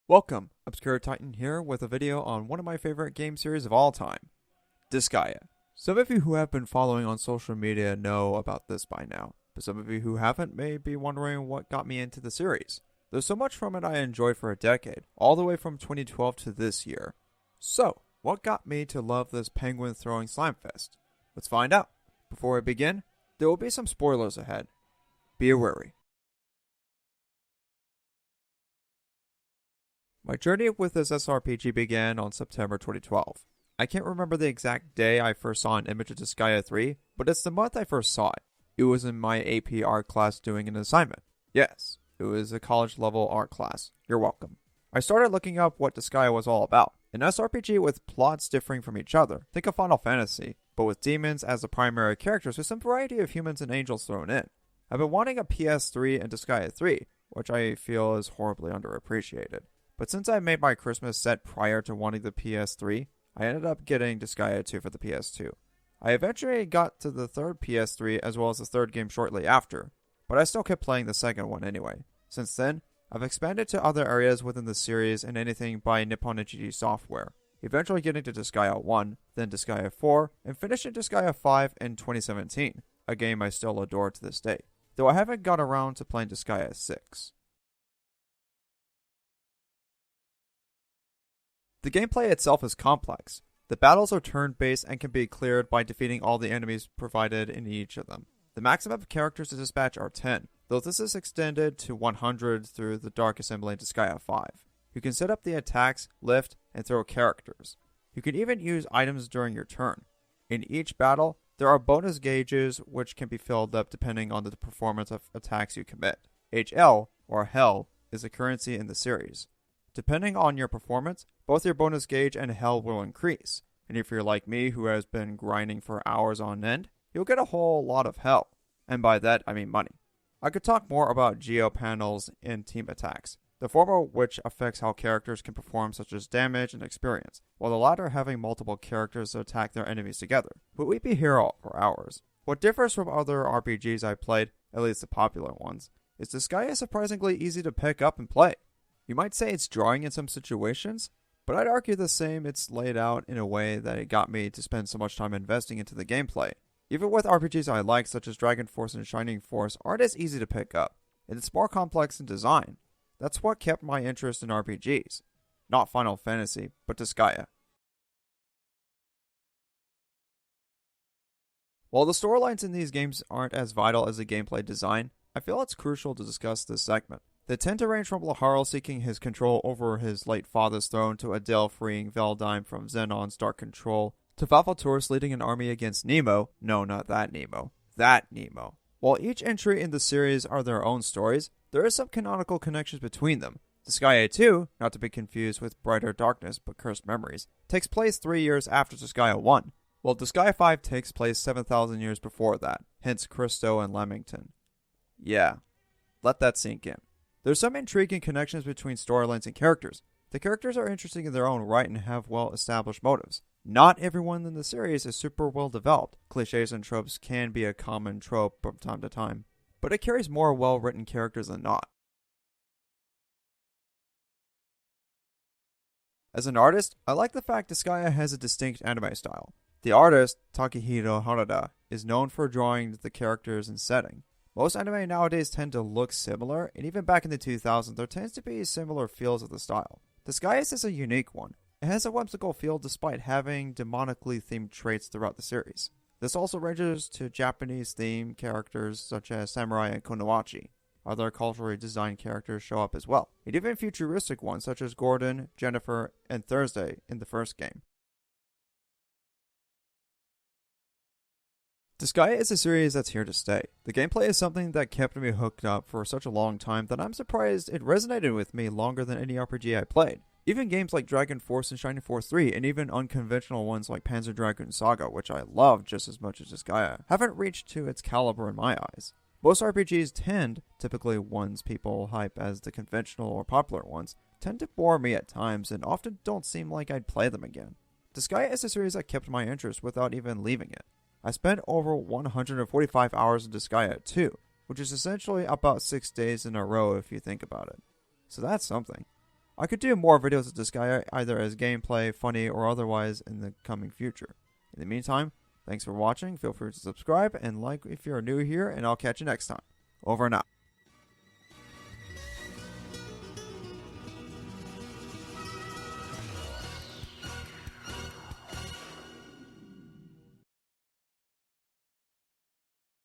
Welcome, Obscure Titan here with a video on one of my favorite game series of all time, Disgaea. Some of you who have been following on social media know about this by now, but some of you who haven't may be wondering what got me into the series. There's so much from it I enjoyed for a decade, all the way from 2012 to this year. So, what got me to love this penguin-throwing slamfest? Let's find out. Before I begin, there will be some spoilers ahead. Be wary. My journey with this SRPG began on September 2012. I can't remember the exact day I first saw an image of Disgaea 3, but it's the month I first saw it. It was in my AP art class doing an assignment. Yes, it was a college-level art class. You're welcome. I started looking up what Disgaea was all about. An SRPG with plots differing from each other. Think of Final Fantasy, but with demons as the primary characters with some variety of humans and angels thrown in. I've been wanting a PS3 and Disgaea 3, which I feel is horribly underappreciated. But since I made my Christmas set prior to wanting the PS3, I ended up getting Disgaea 2 for the PS2. I eventually got to the third PS3 as well as the third game shortly after, but I still kept playing the second one anyway. Since then, I've expanded to other areas within the series and anything by Nippon Ichi Software, eventually getting to Disgaea 1, then Disgaea 4, and finishing Disgaea 5 in 2017, a game I still adore to this day, though I haven't got around to playing Disgaea 6. The gameplay itself is complex. The battles are turn-based and can be cleared by defeating all the enemies provided in each of them. The maximum of characters to dispatch are 10, though this is extended to 100 through the Dark Assembly in Disgaea 5. You can set up the attacks, lift, and throw characters. You can even use items during your turn. In each battle, there are bonus gauges which can be filled up depending on the performance of attacks you commit. HL, or Hell, is a currency in the series. Depending on your performance, both your bonus gauge and hell will increase, and if you're like me who has been grinding for hours on end, you'll get a whole lot of hell, and by that I mean money. I could talk more about geo panels and team attacks, the former which affects how characters can perform such as damage and experience, while the latter having multiple characters to attack their enemies together, but we'd be here for hours. What differs from other RPGs I've played, at least the popular ones, is Disgaea is surprisingly easy to pick up and play. You might say it's drawing in some situations, but I'd argue the same it's laid out in a way that it got me to spend so much time investing into the gameplay. Even with RPGs I like such as Dragon Force and Shining Force aren't as easy to pick up, and it's more complex in design. That's what kept my interest in RPGs. Not Final Fantasy, but Disgaea. While the storylines in these games aren't as vital as the gameplay design, I feel it's crucial to discuss this segment. They tend to range from Laharl seeking his control over his late father's throne to Adele freeing Veldime from Xenon's dark control, to Valvator's leading an army against Nemo. No, not that Nemo. That Nemo. While each entry in the series are their own stories, there is some canonical connections between them. Disgaea 2, not to be confused with Brighter Darkness but Cursed Memories, takes place 3 years after Disgaea 1, while Disgaea 5 takes place 7,000 years before that, hence Christo and Lamington. Yeah, let that sink in. There's some intriguing connections between storylines and characters. The characters are interesting in their own right and have well-established motives. Not everyone in the series is super well-developed. Clichés and tropes can be a common trope from time to time, but it carries more well-written characters than not. As an artist, I like the fact Disgaea has a distinct anime style. The artist, Takehiro Harada, is known for drawing the characters and setting. Most anime nowadays tend to look similar, and even back in the 2000s, there tends to be similar feels of the style. Disgaea is a unique one. It has a whimsical feel despite having demonically themed traits throughout the series. This also ranges to Japanese themed characters such as Samurai and Konohachi. Other culturally designed characters show up as well, and even futuristic ones such as Gordon, Jennifer, and Thursday in the first game. Disgaea is a series that's here to stay. The gameplay is something that kept me hooked up for such a long time that I'm surprised it resonated with me longer than any RPG I played. Even games like Dragon Force and Shining Force 3, and even unconventional ones like Panzer Dragoon Saga, which I love just as much as Disgaea, haven't reached to its caliber in my eyes. Most RPGs tend, typically ones people hype as the conventional or popular ones, tend to bore me at times and often don't seem like I'd play them again. Disgaea is a series that kept my interest without even leaving it. I spent over 145 hours in Disgaea too, which is essentially about 6 days in a row if you think about it. So that's something. I could do more videos of Disgaea either as gameplay, funny, or otherwise in the coming future. In the meantime, thanks for watching, feel free to subscribe and like if you're new here, and I'll catch you next time. Over and out.